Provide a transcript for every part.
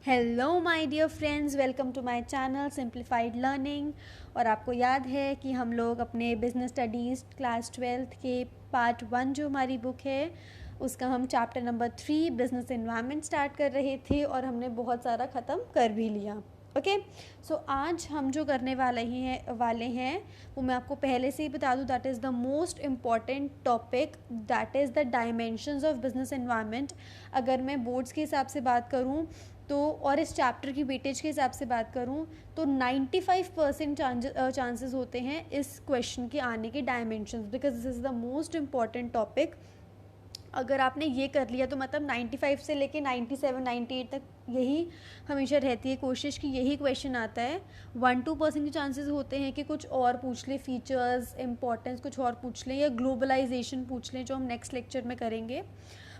Hello my dear friends, welcome to my channel simplified learning. और आपको याद है कि हम लोग अपने बिजनेस स्टडीज़ क्लास 12th के पार्ट 1 जो हमारी बुक है उसका हम chapter number 3 business environment start कर रहे थे और हमने बहुत सारा ख़त्म कर भी लिया। ओके, सो आज हम जो करने वाले हैं वो मैं आपको पहले से ही बता दूँ, that is the most important topic, that is the dimensions of business environment. अगर मैं बोर्ड्स के हिसाब से बात करूँ तो और इस चैप्टर की वेटेज के हिसाब से बात करूं तो 95% चांसेस होते हैं इस क्वेश्चन के आने के dimensions, because this is the most important topic. अगर आपने ये कर लिया तो मतलब 95 से लेके 97 98 तक यही हमेशा रहती है कोशिश कि यही क्वेश्चन आता है। 1-2% के चांसेस होते हैं कि कुछ और पूछ ले, फीचर्स इंपॉर्टेंस कुछ और पूछ लें या ग्लोबलाइजेशन पूछ लें, जो हम नेक्स्ट लेक्चर में करेंगे।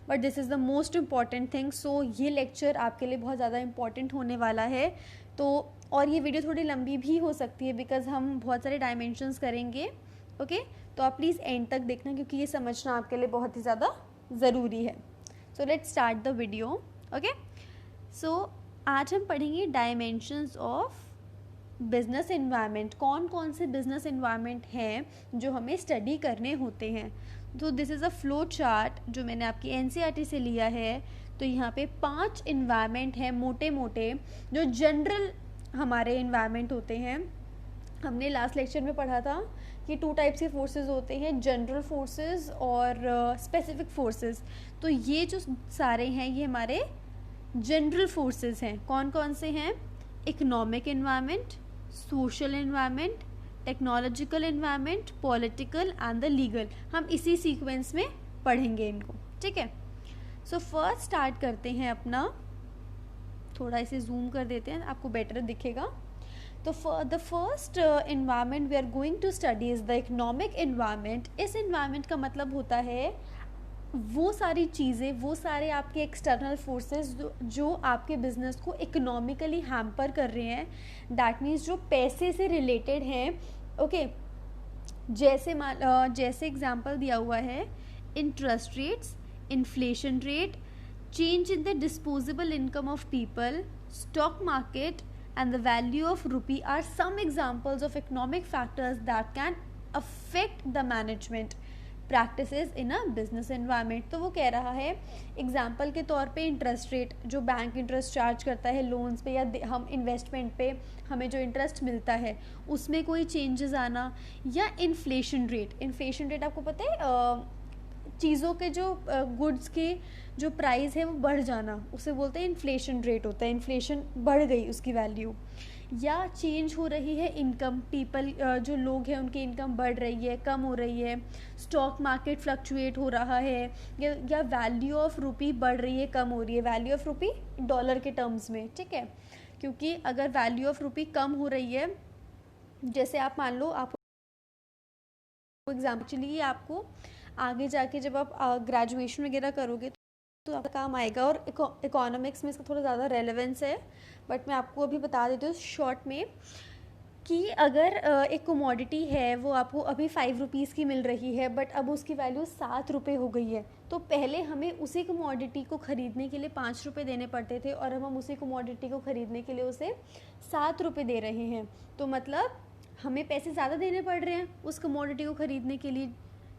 But this is the most important thing. So ये लेक्चर आपके लिए बहुत ज़्यादा इम्पॉर्टेंट होने वाला है। तो और ये वीडियो थोड़ी लंबी भी हो सकती है बिकॉज हम बहुत सारे डायमेंशंस करेंगे। ओके, तो आप प्लीज़ एंड तक देखना क्योंकि ये समझना आपके लिए बहुत ही ज़्यादा ज़रूरी है। So let's start the video. Okay, so आज हम पढ़ेंगे डायमेंशंस ऑफ बिजनेस एनवायरनमेंट। कौन कौन से बिजनेस एनवायरनमेंट हैं जो हमें स्टडी करने होते हैं। तो this is a flow chart जो मैंने आपकी एनसीईआरटी से लिया है। तो यहाँ पे 5 इन्वायरमेंट हैं मोटे मोटे जो जनरल हमारे इन्वायरमेंट होते हैं। हमने लास्ट लेक्चर में पढ़ा था कि 2 टाइप्स के फोर्सेस होते हैं, जनरल फोर्सेस और स्पेसिफिक फोर्सेस। तो ये जो सारे हैं ये हमारे जनरल फोर्सेस हैं। कौन कौन से हैं? Economic environment, social environment, technological environment, political and the legal. हम इसी सीक्वेंस में पढ़ेंगे इनको, ठीक है। सो फर्स्ट स्टार्ट करते हैं अपना, थोड़ा इसे जूम कर देते हैं, आपको बेटर दिखेगा। तो the first environment we are going to study is the economic environment. इस इन्वायरमेंट का मतलब होता है वो सारी चीज़ें, वो सारे आपके एक्सटर्नल फोर्सेस जो आपके बिजनेस को इकोनॉमिकली हैम्पर कर रहे हैं, दैट मीन्स जो पैसे से रिलेटेड हैं। ओके, जैसे एग्जांपल दिया हुआ है, interest rates, inflation rate, change in the disposable income of people, stock market and the value of rupee are some examples of economic factors that can affect the management practices in a business environment। तो वो कह रहा है example के तौर पे interest rate, जो bank interest charge करता है लोन्स पे या हम इन्वेस्टमेंट पे हमें जो इंटरेस्ट मिलता है उसमें कोई चेंजेस आना, या इन्फ्लेशन रेट आपको पता है चीज़ों के जो गुड्स के जो प्राइस है वो बढ़ जाना, उसे बोलते हैं इन्फ्लेशन रेट होता है। इन्फ्लेशन बढ़ गई उसकी वैल्यू, या चेंज हो रही है इनकम, पीपल जो लोग हैं उनकी इनकम बढ़ रही है, कम हो रही है, स्टॉक मार्केट फ्लक्चुएट हो रहा है, या वैल्यू ऑफ रुपी बढ़ रही है, कम हो रही है। वैल्यू ऑफ रुपी डॉलर के टर्म्स में, ठीक है। क्योंकि अगर वैल्यू ऑफ रुपी कम हो रही है, जैसे आप मान लो, आप एग्जाम्पली आपको आगे जाके जब आप ग्रेजुएशन वगैरह करोगे तो आपका काम आएगा, और इकोनॉमिक्स में इसका थोड़ा ज़्यादा रेलेवेंस है। बट मैं आपको अभी बता देती हूँ शॉर्ट में कि अगर एक कमोडिटी है वो आपको अभी 5 रुपीज़ की मिल रही है, बट अब उसकी वैल्यू 7 रुपये हो गई है, तो पहले हमें उसी कमोडिटी को ख़रीदने के लिए 5 रुपये देने पड़ते थे और अब हम उसी कमोडिटी को ख़रीदने के लिए उसे 7 रुपये दे रहे हैं। तो मतलब हमें पैसे ज़्यादा देने पड़ रहे हैं उस कमोडिटी को ख़रीदने के लिए,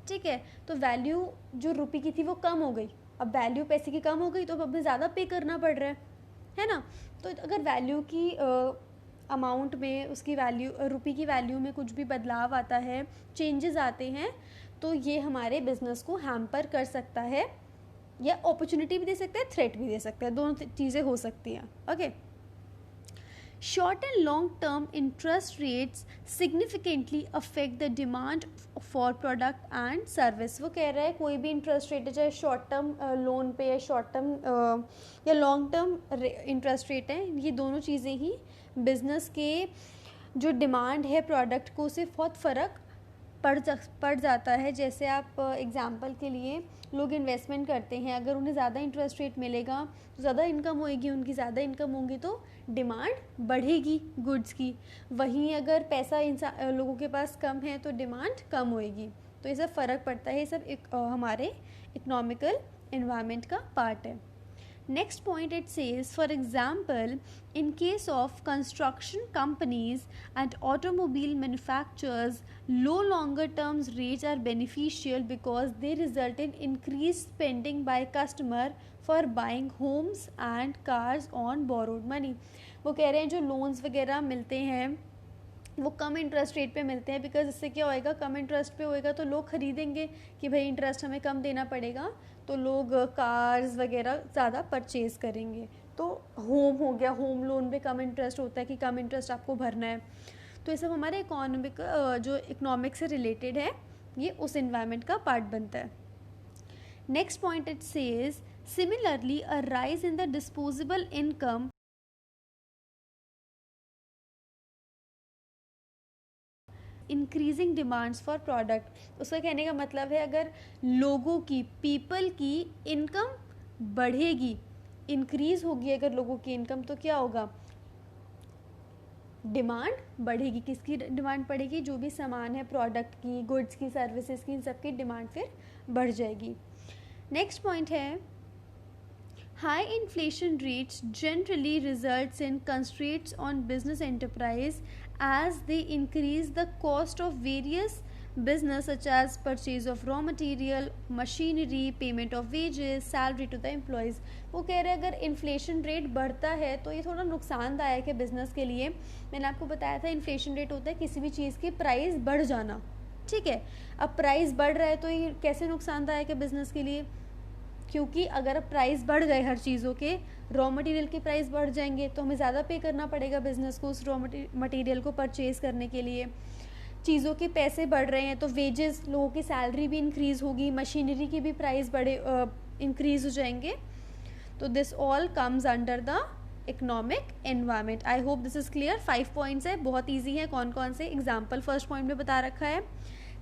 ठीक है। तो वैल्यू जो रुपये की थी वो कम हो गई, अब वैल्यू पैसे की कम हो गई तो अब हमें ज़्यादा पे करना पड़ रहा है ना। तो अगर वैल्यू की अमाउंट में, उसकी वैल्यू रुपये की वैल्यू में कुछ भी बदलाव आता है, चेंजेस आते हैं, तो ये हमारे बिजनेस को हैम्पर कर सकता है, या अपॉर्चुनिटी भी दे सकता है, थ्रेट भी दे सकता है, दोनों चीज़ें हो सकती हैं। Okay, short and long term interest rates significantly affect the demand for product and service। वो कह रहा है कोई भी इंटरेस्ट रेट है, चाहे शॉर्ट टर्म लोन पे या शॉर्ट टर्म या लॉन्ग टर्म इंटरेस्ट रेट है, ये दोनों चीज़ें ही बिजनेस के जो डिमांड है प्रोडक्ट को, उससे बहुत फ़र्क पड़ जाता है। जैसे आप एग्जांपल के लिए लोग इन्वेस्टमेंट करते हैं, अगर उन्हें ज़्यादा इंटरेस्ट रेट मिलेगा तो ज़्यादा इनकम होएगी, उनकी ज़्यादा इनकम होगी तो डिमांड बढ़ेगी गुड्स की। वहीं अगर पैसा लोगों के पास कम है तो डिमांड कम होएगी। तो ये सब फ़र्क पड़ता है, ये सब हमारे इकोनॉमिकल एनवायरनमेंट का पार्ट है। Next point it says, for example, in case of construction companies and automobile manufacturers, low longer term rates are beneficial because they result in increased spending by customer for buying homes and cars on borrowed money. वो कह रहे हैं जो loans वगैरह मिलते हैं वो कम interest rate पे मिलते हैं, बिकॉज इससे क्या होएगा, कम इंटरेस्ट पे होएगा तो लोग ख़रीदेंगे कि भाई इंटरेस्ट हमें कम देना पड़ेगा, तो लोग कार्स वगैरह ज़्यादा परचेज़ करेंगे. तो होम हो गया, होम लोन पे कम इंटरेस्ट होता है कि कम इंटरेस्ट आपको भरना है. तो ये सब हमारे इकोनॉमिक जो इकोनॉमिक से रिलेटेड है, ये उस इन्वायरमेंट का पार्ट बनता है. Next point it says, similarly a rise in the disposable income increasing demands for product. उसका कहने का मतलब है अगर लोगों की, पीपल की इनकम बढ़ेगी, इंक्रीज होगी अगर लोगों की इनकम, तो क्या होगा, डिमांड बढ़ेगी. किसकी डिमांड बढ़ेगी, जो भी सामान है, प्रोडक्ट की, गुड्स की, सर्विसेज की, इन सब की डिमांड फिर बढ़ जाएगी. नेक्स्ट पॉइंट है, high inflation rates generally results in constraints on business enterprise as they increase the cost of various business such as purchase of raw material, machinery, payment of wages, salary to the employees. वो कह रहे हैं अगर inflation rate बढ़ता है तो ये थोड़ा नुकसानदायक है बिजनेस के लिए. मैंने आपको बताया था इन्फ्लेशन रेट होता है किसी भी चीज़ की प्राइस बढ़ जाना, ठीक है. अब प्राइस बढ़ रहा है तो ये कैसे नुकसानदायक है बिजनेस के लिए, क्योंकि अगर प्राइस बढ़ गए हर चीज़ों के, रॉ मटेरियल के प्राइस बढ़ जाएंगे तो हमें ज़्यादा पे करना पड़ेगा बिजनेस को उस रॉ मटेरियल को परचेज़ करने के लिए. चीज़ों के पैसे बढ़ रहे हैं तो वेजेस, लोगों की सैलरी भी इंक्रीज़ होगी, मशीनरी की भी प्राइस इंक्रीज़ हो जाएंगे. तो this all comes under the economic environment. I hope this is clear. 5 points है, बहुत ईजी है. कौन कौन से एग्जाम्पल फर्स्ट पॉइंट में बता रखा है,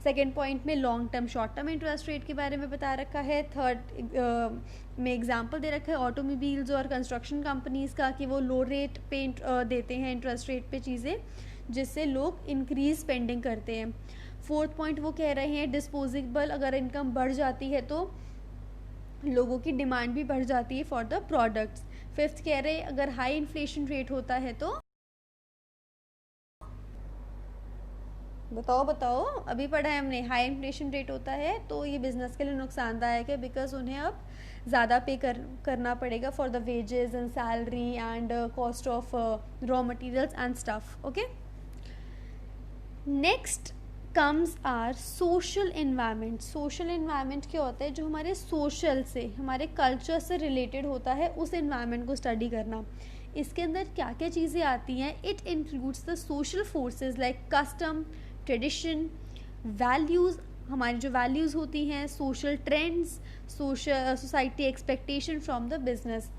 सेकेंड पॉइंट में long term short term interest rate के बारे में बता रखा है, थर्ड में एग्जांपल दे रखा है ऑटोमोबाइल्स और कंस्ट्रक्शन कंपनीज़ का कि वो लो रेट पे देते हैं इंटरेस्ट रेट पे चीज़ें, जिससे लोग इंक्रीज स्पेंडिंग करते हैं. फोर्थ पॉइंट वो कह रहे हैं डिस्पोजेबल अगर इनकम बढ़ जाती है तो लोगों की डिमांड भी बढ़ जाती है फॉर द प्रोडक्ट्स. फिफ्थ कह रहे हैं अगर हाई इन्फ्लेशन रेट होता है तो, बताओ अभी पढ़ा है हमने, हाई इन्फ्लेशन रेट होता है तो ये बिजनेस के लिए नुकसानदायक है, बिकॉज उन्हें अब ज़्यादा पे करना पड़ेगा for the wages and salary and cost of raw materials and stuff. Okay, next comes our social environment. Social environment क्या होता है, जो हमारे सोशल से, हमारे कल्चर से रिलेटेड होता है, उस इन्वायरमेंट को स्टडी करना. इसके अंदर क्या क्या चीज़ें आती हैं, it includes the social forces like custom, tradition, values, हमारी जो वैल्यूज़ होती हैं, social trends, society expectation from the business.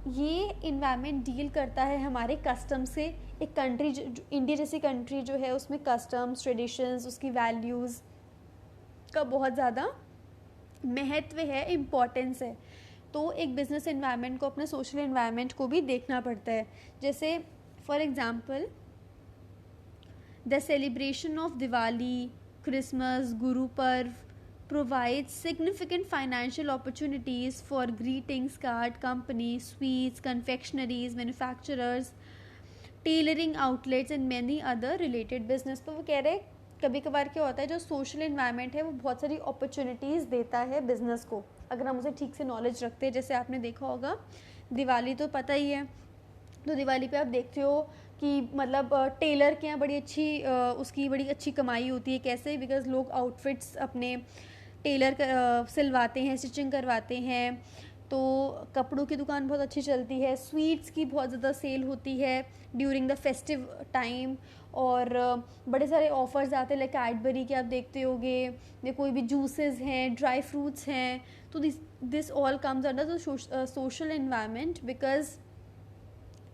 ये इन्वायरमेंट डील करता है हमारे कस्टम से. एक कंट्री इंडिया जैसी कंट्री जो है उसमें कस्टम्स, ट्रेडिशंस, उसकी वैल्यूज़ का बहुत ज़्यादा महत्व है, इम्पॉर्टेंस है. तो एक बिजनेस इन्वायरमेंट को अपने सोशल इन्वायरमेंट को भी देखना पड़ता है. जैसे for example the celebration of Diwali, Christmas, Guru Parv provides significant financial opportunities for greetings card companies, sweets, confectionaries, manufacturers, tailoring outlets and many other related business. तो वो कह रहे कभी कभार क्या होता है, जो सोशल इन्वायरमेंट है वो बहुत सारी अपॉर्चुनिटीज़ देता है बिजनेस को, अगर हम उसे ठीक से नॉलेज रखते हैं. जैसे आपने देखा होगा दिवाली तो पता ही है, तो दिवाली पे आप देखते हो कि मतलब टेलर के यहाँ बड़ी अच्छी उसकी बड़ी अच्छी कमाई होती है. कैसे, बिकॉज लोग आउटफिट्स अपने टेलर सिलवाते हैं, स्टिचिंग करवाते हैं, तो कपड़ों की दुकान बहुत अच्छी चलती है. स्वीट्स की बहुत ज़्यादा सेल होती है ड्यूरिंग द फेस्टिव टाइम, और बड़े सारे ऑफर्स आते हैं, लाइक कैडबरी के आप देखते होगे, या कोई भी जूसेस हैं, ड्राई फ्रूट्स हैं. तो this all comes under the social environment, because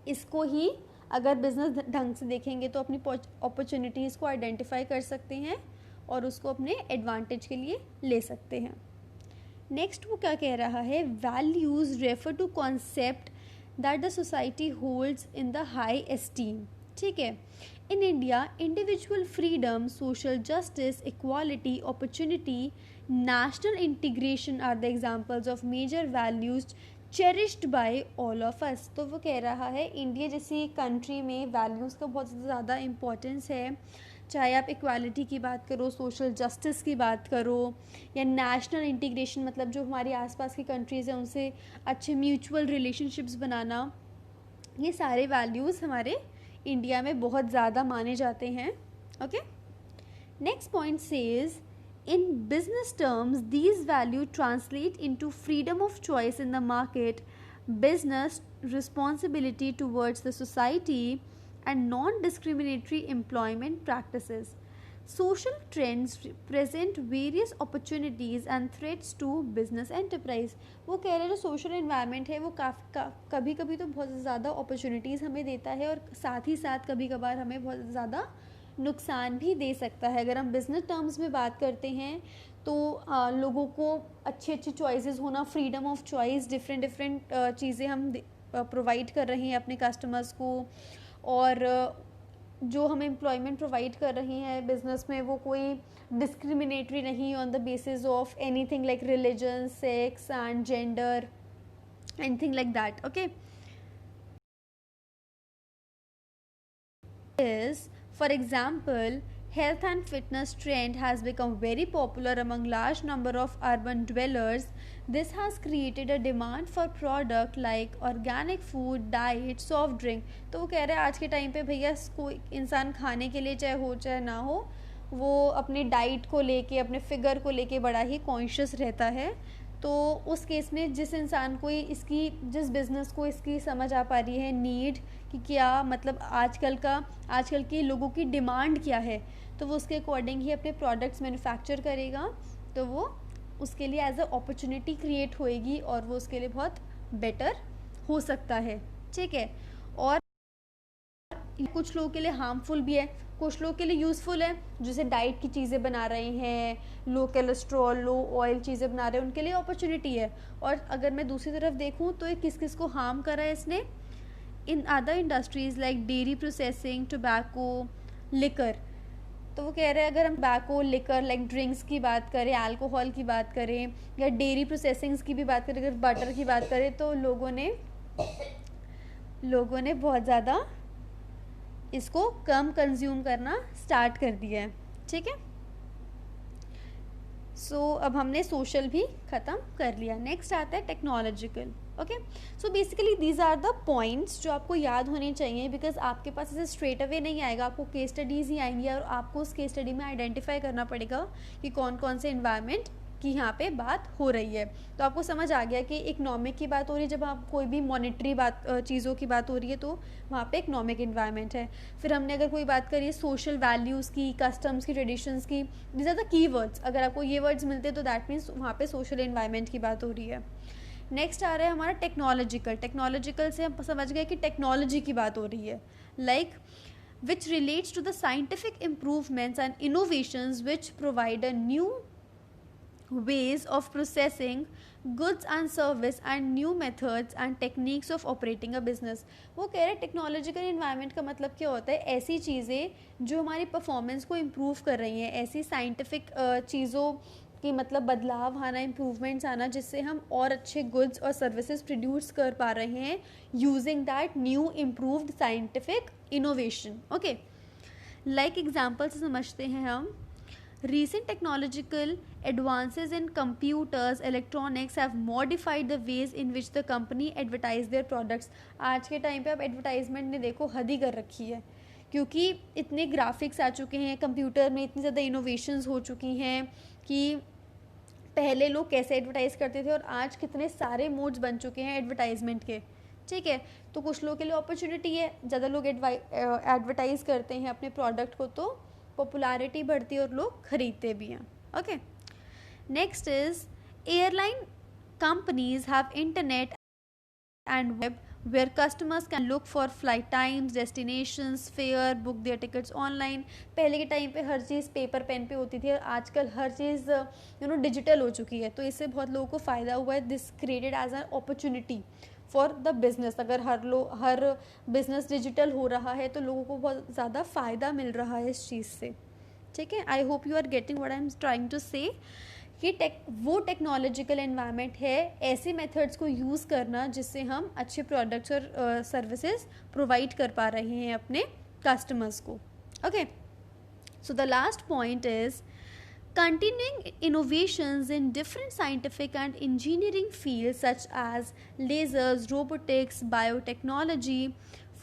इसको ही अगर बिजनेस ढंग से देखेंगे तो अपनी अपॉर्चुनिटीज़ को आइडेंटिफाई कर सकते हैं और उसको अपने एडवांटेज के लिए ले सकते हैं. नेक्स्ट वो क्या कह रहा है, values refer to concept that the society holds in the high esteem. ठीक है, in India individual freedom, social justice, equality, opportunity, national integration are the examples of major values cherished by all of us. तो वो कह रहा है India जैसी country में values का बहुत ज़्यादा इम्पोर्टेंस है, चाहे आप इक्वालिटी की बात करो, सोशल जस्टिस की बात करो, या नेशनल इंटीग्रेशन, मतलब जो हमारे आसपास की कंट्रीज़ हैं उनसे अच्छे म्यूचुअल रिलेशनशिप्स बनाना, ये सारे वैल्यूज़ हमारे इंडिया में बहुत ज़्यादा माने जाते हैं। Okay, next point says in business terms these values translate into freedom of choice in the market, business responsibility towards the society, and non-discriminatory employment practices. Social trends present various opportunities and threats to business enterprise. वो कह रहे हैं जो social environment है वो कभी कभी तो बहुत ज़्यादा अपॉर्चुनिटीज़ हमें देता है और साथ ही साथ कभी कभार हमें बहुत ज़्यादा नुकसान भी दे सकता है। अगर हम बिज़नेस टर्म्स में बात करते हैं तो लोगों को अच्छी अच्छी चॉइसेस होना, फ्रीडम ऑफ चॉइस, डिफरेंट चीज़ें हम प्रोवाइड कर रहे हैं अपने कस्टमर्स को, और जो हम एम्प्लॉयमेंट प्रोवाइड कर रहे हैं बिज़नेस में वो कोई डिस्क्रिमिनेटरी नहीं on the basis of anything like religion, sex and gender, anything like that. Okay, is, for example, health and fitness trend has become very popular among large number of urban dwellers. This has created a demand for product like organic food, diet, soft drink. तो वो कह रहे हैं आज के time पे भैया कोई इंसान खाने के लिए चाहे हो चाहे ना हो, वो अपनी डाइट को लेके, अपने फिगर को लेके बड़ा ही कॉन्शियस रहता है। तो उस केस में जिस इंसान को इसकी, जिस बिज़नेस को इसकी समझ आ पा रही है नीड कि क्या मतलब आजकल के लोगों की डिमांड क्या है, तो वो उसके अकॉर्डिंग ही अपने प्रोडक्ट्स मैन्युफैक्चर करेगा, तो वो उसके लिए एज अ अपॉर्चुनिटी क्रिएट होएगी और वो उसके लिए बहुत बेटर हो सकता है। ठीक है, और कुछ लोगों के लिए हार्मफुल भी है, कुछ लोगों के लिए यूज़फुल है, जैसे डाइट की चीज़ें बना रहे हैं, लो कोलेस्ट्रॉल, लो ऑयल चीज़ें बना रहे हैं, उनके लिए अपॉर्चुनिटी है। और अगर मैं दूसरी तरफ देखूँ तो ये किस किस को हार्म करा है इसने, in other industries like dairy processing, tobacco, liquor. तो वो कह रहे हैं अगर हम टोबैको, लिकर लाइक ड्रिंक्स की बात करें, अल्कोहल की बात करें, या डेयरी प्रोसेसिंग्स की भी बात करें, अगर बटर की बात करें, तो लोगों ने बहुत ज़्यादा इसको कम कंज्यूम करना स्टार्ट कर दिया है। ठीक है, अब हमने सोशल भी ख़त्म कर लिया। नेक्स्ट आता है technological. Okay, so basically these are the points जो आपको याद होने चाहिए, बिकॉज आपके पास ऐसे स्ट्रेट अवे नहीं आएगा, आपको केस स्टडीज़ ही आएंगी और आपको उस केस स्टडी में आइडेंटिफाई करना पड़ेगा कि कौन कौन से इन्वायरमेंट की यहाँ पे बात हो रही है। तो आपको समझ आ गया कि इकोनॉमिक की बात हो रही है, जब आप कोई भी मॉनेटरी चीज़ों की बात हो रही है तो वहाँ पे इकोनॉमिक इन्वायरमेंट है। फिर हमने अगर कोई बात करी है सोशल वैल्यूज़ की, कस्टम्स की, ट्रेडिशंस की, these are the key words. अगर आपको ये वर्ड्स मिलते हैं तो दैट मीन्स वहाँ पे सोशल इन्वायरमेंट की बात हो रही है। नेक्स्ट आ रहा है हमारा टेक्नोलॉजिकल से हम समझ गए कि टेक्नोलॉजी की बात हो रही है, like which relates to the scientific improvements and innovations which provide a new ways of processing goods and service and new methods and techniques of operating a business। वो कह रहे हैं टेक्नोलॉजिकल इन्वायरमेंट का मतलब क्या होता है, ऐसी चीज़ें जो हमारी परफॉर्मेंस को इम्प्रूव कर रही हैं, ऐसी साइंटिफिक चीज़ों कि मतलब बदलाव आना, इम्प्रूवमेंट्स आना, जिससे हम और अच्छे गुड्स और सर्विसेज प्रोड्यूस कर पा रहे हैं using that new improved scientific innovation. Okay, like example से समझते हैं हम। Recent technological advances in computers, electronics have modified the ways in which the company advertise their products। आज के टाइम पे आप एडवर्टाइजमेंट ने देखो हद ही कर रखी है, क्योंकि इतने ग्राफिक्स आ चुके हैं, कंप्यूटर में इतनी ज़्यादा इनोवेशंस हो चुकी हैं कि पहले लोग कैसे एडवर्टाइज़ करते थे और आज कितने सारे मोड्स बन चुके हैं एडवर्टाइजमेंट के। ठीक है, तो कुछ लोगों के लिए अपॉर्चुनिटी है, ज़्यादा लोग एडवर्टाइज़ करते हैं अपने प्रोडक्ट को तो पॉपुलैरिटी बढ़ती है और लोग खरीदते भी हैं। Okay, next is airline companies have internet and web where customers can look for flight times, destinations, fare, book their tickets online। पहले के टाइम पे हर चीज़ पेपर पेन पे होती थी और आजकल हर चीज़ डिजिटल हो चुकी है, तो इससे बहुत लोगों को फ़ायदा हुआ है। This created as an opportunity for the business. अगर हर बिजनेस डिजिटल हो रहा है तो लोगों को बहुत ज़्यादा फ़ायदा मिल रहा है इस चीज़ से। ठीक है, I hope you are getting what I am trying to say. ये वो टेक्नोलॉजिकल एनवायरनमेंट है, ऐसे मेथड्स को यूज़ करना जिससे हम अच्छे प्रोडक्ट्स और सर्विसेज प्रोवाइड कर पा रहे हैं अपने कस्टमर्स को. Okay, so the last point is continuing innovations in different scientific and engineering fields such as lasers, robotics, biotechnology,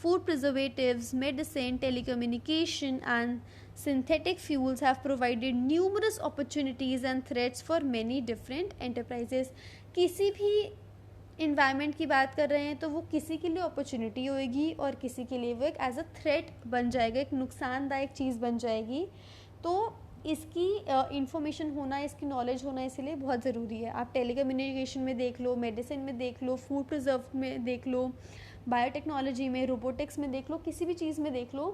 food preservatives, medicine, telecommunication, and synthetic fuels have provided numerous opportunities and threats for many different enterprises. किसी भी environment की बात कर रहे हैं तो वो किसी के लिए अपॉर्चुनिटी होएगी और किसी के लिए वो एक एज अ थ्रेट बन जाएगा, एक नुकसानदायक चीज़ बन जाएगी. तो इसकी इंफॉर्मेशन होना, इसकी नॉलेज होना इसलिए बहुत ज़रूरी है. आप टेलीकम्युनिकेशन में देख लो, मेडिसिन में देख लो, फूड प्रिजर्व में देख लो, बायोटेक्नोलॉजी में, रोबोटिक्स में देख लो, किसी भी चीज़ में देख लो.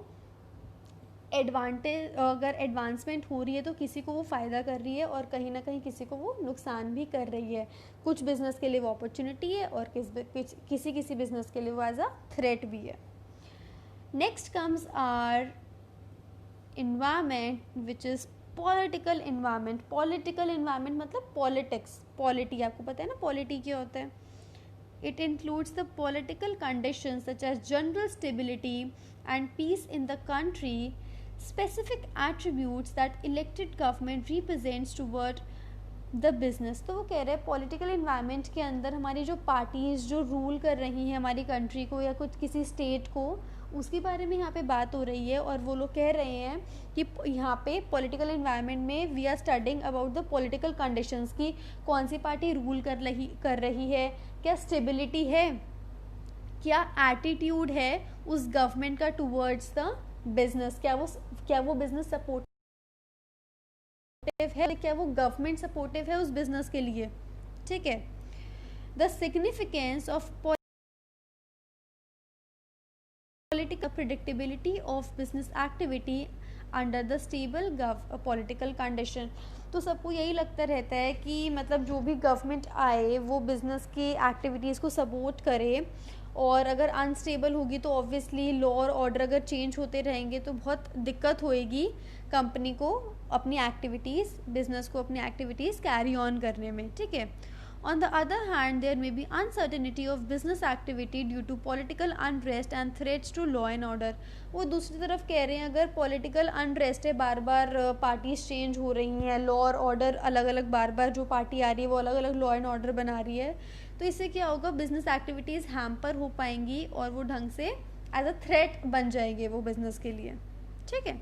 अगर एडवांसमेंट हो रही है तो किसी को वो फ़ायदा कर रही है और कहीं ना कहीं किसी को वो नुकसान भी कर रही है. कुछ बिज़नेस के लिए वो अपॉर्चुनिटी है और किसी बिज़नेस के लिए वो एज अ थ्रेट भी है. Next comes are environment which is political environment. Political environment मतलब politics, polity. आपको पता है ना polity क्या होता है. It includes the political conditions such as general stability and peace in the country, specific attributes that elected government represents toward the business. तो वो कह रहे हैं पॉलिटिकल इन्वायरमेंट के अंदर हमारी जो पार्टीज़ जो रूल कर रही हैं हमारी कंट्री को या कुछ किसी स्टेट को, उसके बारे में यहाँ पे बात हो रही है. और वो लोग कह रहे हैं कि यहाँ पे पॉलिटिकल इन्वायरमेंट में we are studying about the political conditions की कौन सी पार्टी रूल कर रही है, क्या स्टेबिलिटी है, क्या एटीट्यूड है उस गवर्नमेंट का टूवर्ड्स द बिजनेस, क्या वो बिजनेस सपोर्ट है, क्या वो गवर्नमेंट सपोर्टिव है उस बिजनेस के लिए. ठीक है. The significance of political predictability of business activity under the stable political condition. तो सबको यही लगता रहता है कि मतलब जो भी गवर्नमेंट आए वो बिजनेस की एक्टिविटीज़ को सपोर्ट करे, और अगर अनस्टेबल होगी तो ऑब्वियसली लॉ और ऑर्डर अगर चेंज होते रहेंगे तो बहुत दिक्कत होएगी कंपनी को अपनी एक्टिविटीज़, बिजनेस को अपनी एक्टिविटीज़ कैरी ऑन करने में. ठीक है. On the other hand, there may be uncertainty of business activity due to political unrest and threats to law and order. वो दूसरी तरफ कह रहे हैं अगर पॉलिटिकल अनरेस्ट है, बार बार पार्टीज चेंज हो रही हैं, लॉ और ऑर्डर अलग अलग बार बार जो पार्टी आ रही है वो अलग अलग लॉ एंड ऑर्डर बना रही है, तो इससे क्या होगा, बिजनेस एक्टिविटीज़ हैम्पर हो पाएंगी और वो ढंग से एज अ थ्रेट बन जाएंगे वो बिजनेस के लिए. ठीक है.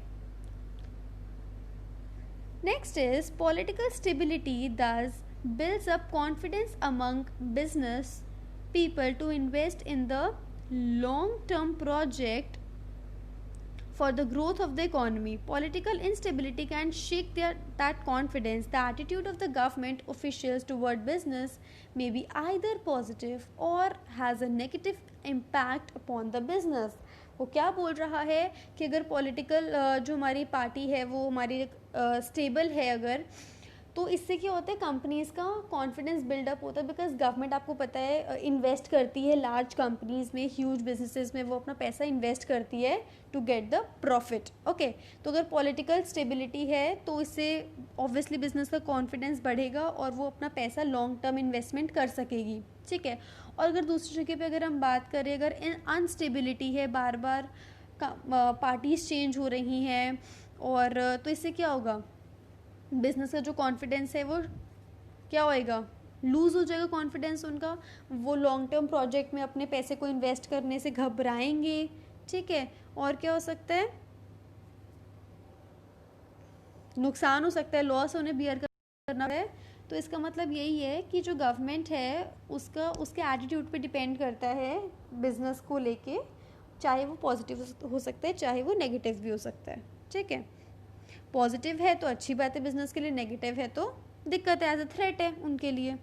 Next is political stability thus builds up confidence among business people to invest in the long term project for the growth of the economy. Political instability can shake that confidence. The attitude of the government officials toward business may be either positive or has a negative impact upon the business. वो क्या बोल रहा है कि अगर political जो हमारी party है वो हमारी स्टेबल है अगर, तो इससे क्या होता है, कंपनीज़ का कॉन्फिडेंस बिल्डअप होता है. बिकॉज गवर्नमेंट आपको पता है इन्वेस्ट करती है लार्ज कंपनीज़ में, ह्यूज बिजनेसेस में, वो अपना पैसा इन्वेस्ट करती है to get the profit. Okay. तो अगर पॉलिटिकल स्टेबिलिटी है तो इससे ऑब्वियसली बिजनेस का कॉन्फिडेंस बढ़ेगा और वो अपना पैसा लॉन्ग टर्म इन्वेस्टमेंट कर सकेगी. ठीक है. और अगर दूसरी जगह पे अगर हम बात करें, अगर अनस्टेबिलिटी है, बार बार पार्टीज चेंज हो रही हैं, और तो इससे क्या होगा, बिजनेस का जो कॉन्फिडेंस है वो क्या होएगा, लूज़ हो जाएगा कॉन्फिडेंस उनका. वो लॉन्ग टर्म प्रोजेक्ट में अपने पैसे को इन्वेस्ट करने से घबराएंगे. ठीक है. और क्या हो सकता है, नुकसान हो सकता है, लॉस उन्हें बियर करना है. तो इसका मतलब यही है कि जो गवर्नमेंट है उसके एटीट्यूड पे डिपेंड करता है बिजनेस को लेके, चाहे वो पॉजिटिव हो सकता है चाहे वो नेगेटिव भी हो सकता है. ठीक है. पॉजिटिव है तो अच्छी बात है बिजनेस के लिए, नेगेटिव है तो दिक्कत है, एज अ थ्रेट है उनके लिए.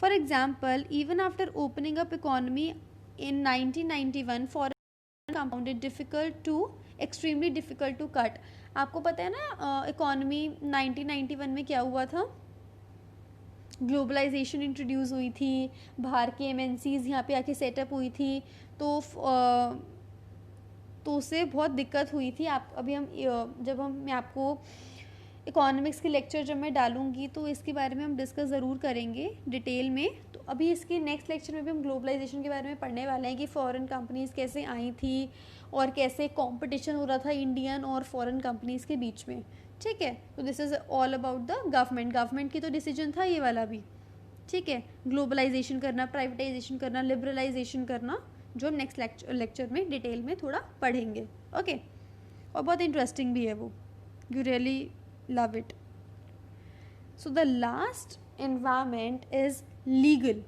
For example, even after opening up economy in 1991 foreign compounded difficult to extremely difficult to cut. आपको पता है ना इकोनॉमी 1991 में क्या हुआ था, ग्लोबलाइजेशन इंट्रोड्यूस हुई थी, बाहर के एमएनसीज यहाँ पे आके सेटअप हुई थी, तो उससे बहुत दिक्कत हुई थी. मैं आपको इकोनॉमिक्स के लेक्चर जब मैं डालूंगी तो इसके बारे में हम डिस्कस ज़रूर करेंगे डिटेल में। तो अभी इसके नेक्स्ट लेक्चर में भी हम ग्लोबलाइजेशन के बारे में पढ़ने वाले हैं कि फ़ॉरेन कंपनीज़ कैसे आई थी और कैसे कंपटीशन हो रहा था इंडियन और फॉरेन कंपनीज़ के बीच में। ठीक है, तो this is all about the government की तो डिसीजन था ये वाला भी। ठीक है, ग्लोबलाइजेशन करना, प्राइवेटाइजेशन करना, लिबरलाइजेशन करना, जो हम नेक्स्ट लेक्चर में डिटेल में थोड़ा पढ़ेंगे। ओके, और बहुत इंटरेस्टिंग भी है वो, you really love it. So the last environment is legal.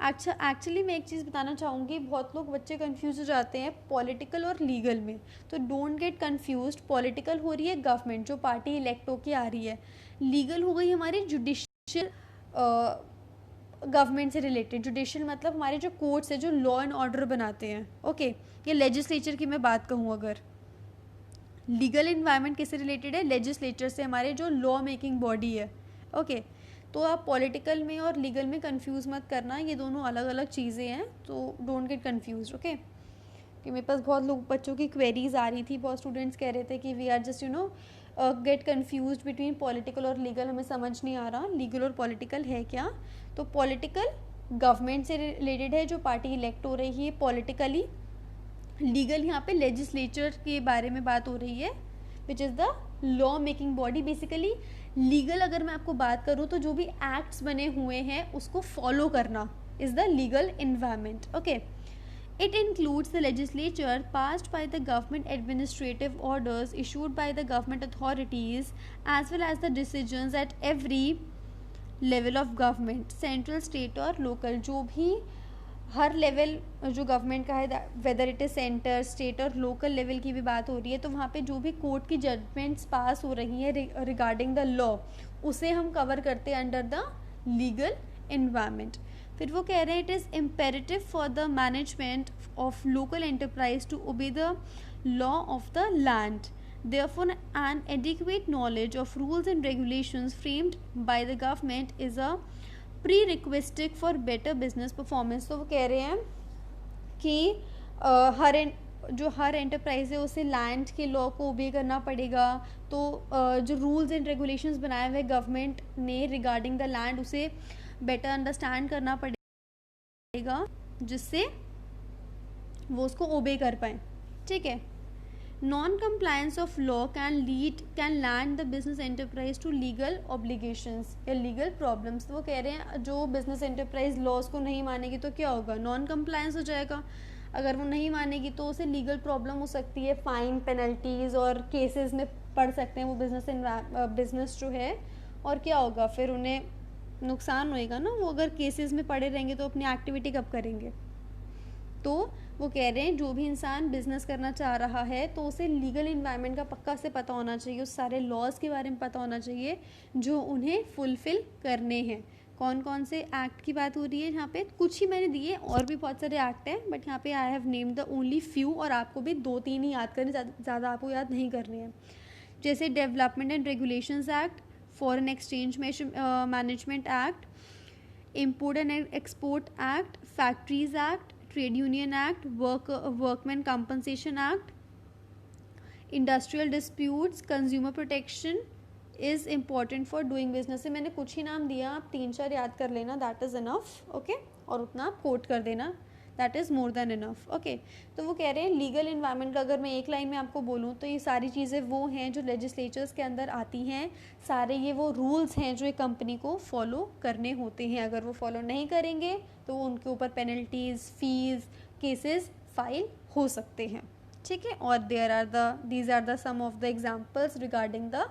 अच्छा, एक्चुअली मैं एक चीज़ बताना चाहूँगी, बहुत लोग बच्चे कंफ्यूज हो जाते हैं पॉलिटिकल और लीगल में। तो डोंट गेट कंफ्यूज्ड। पॉलिटिकल हो रही है गवर्नमेंट, जो पार्टी इलेक्ट होके आ रही है। लीगल हो गई हमारी जुडिशियल, गवर्नमेंट से रिलेटेड। जुडिशियल मतलब हमारे जो कोर्ट्स है, जो लॉ एंड ऑर्डर बनाते हैं। ओके, ये लेजिस्लेचर की मैं बात कहूँ अगर, लीगल इन्वायरमेंट किससे रिलेटेड है? लेजिस्लेचर से, हमारे जो लॉ मेकिंग बॉडी है। ओके, तो आप पॉलिटिकल में और लीगल में कंफ्यूज मत करना, ये दोनों अलग अलग चीज़ें हैं, तो डोंट गेट कंफ्यूज। ओके, कि मेरे पास बहुत लोग बच्चों की क्वेरीज आ रही थी, बहुत स्टूडेंट्स कह रहे थे कि we are just get confuse between political और लीगल, हमें समझ नहीं आ रहा लीगल और पॉलिटिकल है क्या। तो पॉलिटिकल गवर्नमेंट से रिलेटेड है, जो पार्टी इलेक्ट हो रही है पॉलिटिकली। लीगल यहाँ पे लेजिस्लेचर के बारे में बात हो रही है, विच is the law making body. Basically legal अगर मैं आपको बात करूँ तो जो भी एक्ट्स बने हुए हैं उसको फॉलो करना is the legal environment. Okay, it includes the legislature passed by the government, administrative orders issued by the government authorities, as well as the decisions at every level of government, central, state और local. जो भी हर level जो government का है, whether it is centre, state और local level की भी बात हो रही है, तो वहाँ पे जो भी कोर्ट की जजमेंट्स पास हो रही हैं रिगार्डिंग द लॉ, उसे हम कवर करते हैं अंडर द लीगल इन्वायरमेंट। फिर वो कह रहे हैं, it is imperative for the management of local enterprise to obey the law of the land, therefore an adequate knowledge of rules and regulations framed by the government is a prerequisite for better business performance। तो वो कह रहे हैं कि हर enterprise है उसे land के law को ओबे करना पड़ेगा। तो जो रूल्स एंड रेगुलेशंस बनाए हुए गवर्नमेंट ने रिगार्डिंग द लैंड, उसे बेटर अंडरस्टैंड करना पड़ेगा, जिससे वो उसको ओबे कर पाएँ। ठीक है, non-compliance of law can land the business enterprise to legal obligations या legal problems। तो वो कह रहे हैं जो business enterprise laws को नहीं मानेगी तो क्या होगा? non-compliance हो जाएगा। अगर वो नहीं मानेगी तो उसे लीगल प्रॉब्लम हो सकती है, फाइन, पेनल्टीज़ और केसेस में पड़ सकते हैं वो बिजनेस जो है। और क्या होगा फिर? उन्हें नुकसान होएगा ना। वो अगर केसेस में पड़े रहेंगे तो अपनी एक्टिविटी कब करेंगे? तो वो कह रहे हैं जो भी इंसान बिजनेस करना चाह रहा है तो उसे लीगल इन्वायरमेंट का पक्का से पता होना चाहिए, उस सारे लॉज के बारे में पता होना चाहिए जो उन्हें फुलफिल करने हैं। कौन कौन से एक्ट की बात हो रही है यहाँ पे? कुछ ही मैंने दिए, और भी बहुत सारे एक्ट हैं, बट यहाँ पे I have named the only few, और आपको भी 2-3 ही याद करने, ज़्यादा आपको याद नहीं करने हैं। जैसे development and regulations act, foreign exchange management act, import and export act, factories act, trade union act, workman compensation act, industrial disputes, consumer protection is important for doing business. से मैंने कुछ ही नाम दिया, आप 3-4 याद कर लेना, दैट इज़ इनफ। ओके, और उतना आप कोट कर देना, that is more than enough. Okay, तो वो कह रहे हैं लीगल इन्वायरमेंट का अगर मैं एक लाइन में आपको बोलूँ तो ये सारी चीज़ें वो हैं जो लेजिस्लेचर्स के अंदर आती हैं। सारे ये वो रूल्स हैं जो एक कंपनी को फॉलो करने होते हैं। अगर वो फॉलो नहीं करेंगे तो उनके ऊपर पेनल्टीज़, फीस, केसेस फाइल हो सकते हैं। ठीक है, और these are the some of the examples regarding the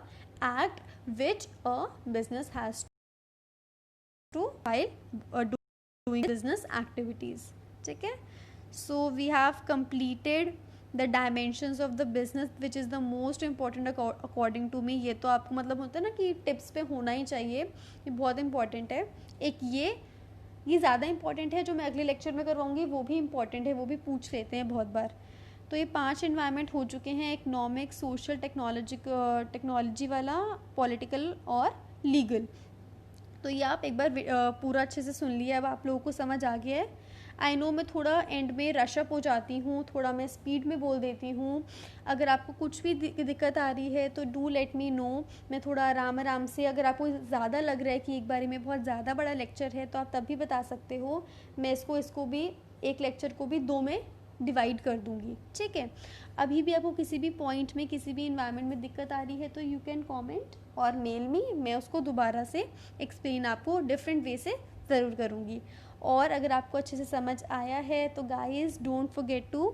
act which a business has to file doing business activities. ठीक है, so we have completed the dimensions of the business which is the most important according to me. ये तो आपको मतलब होता है ना कि टिप्स पे होना ही चाहिए, ये बहुत इंपॉर्टेंट है। एक ये ज़्यादा इंपॉर्टेंट है, जो मैं अगले लेक्चर में करवाऊँगी वो भी इंपॉर्टेंट है, वो भी पूछ लेते हैं बहुत बार। तो ये 5 एनवायरनमेंट हो चुके हैं, इकोनॉमिक, सोशल, टेक्नोलॉजी वाला, पॉलिटिकल और लीगल। तो ये आप एक बार पूरा अच्छे से सुन लिया, अब आप लोगों को समझ आ गया है। आई नो मैं थोड़ा एंड में रश अप हो जाती हूँ, थोड़ा मैं स्पीड में बोल देती हूँ। अगर आपको कुछ भी दिक्कत आ रही है तो डू लेट मी नो। मैं थोड़ा आराम आराम से, अगर आपको ज़्यादा लग रहा है कि एक बारी में बहुत ज़्यादा बड़ा लेक्चर है तो आप तब भी बता सकते हो। मैं इसको भी, एक लेक्चर को भी 2 में डिवाइड कर दूँगी, ठीक है। अभी भी आपको किसी भी पॉइंट में, किसी भी इन्वायरमेंट में दिक्कत आ रही है तो यू कैन कमेंट और मेल मी, मैं उसको दोबारा से एक्सप्लेन आपको डिफरेंट वे से ज़रूर करूँगी। और अगर आपको अच्छे से समझ आया है तो guys don't forget to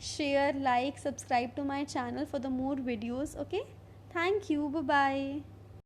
share, like, subscribe to my channel for the more videos. Okay, thank you, bye bye.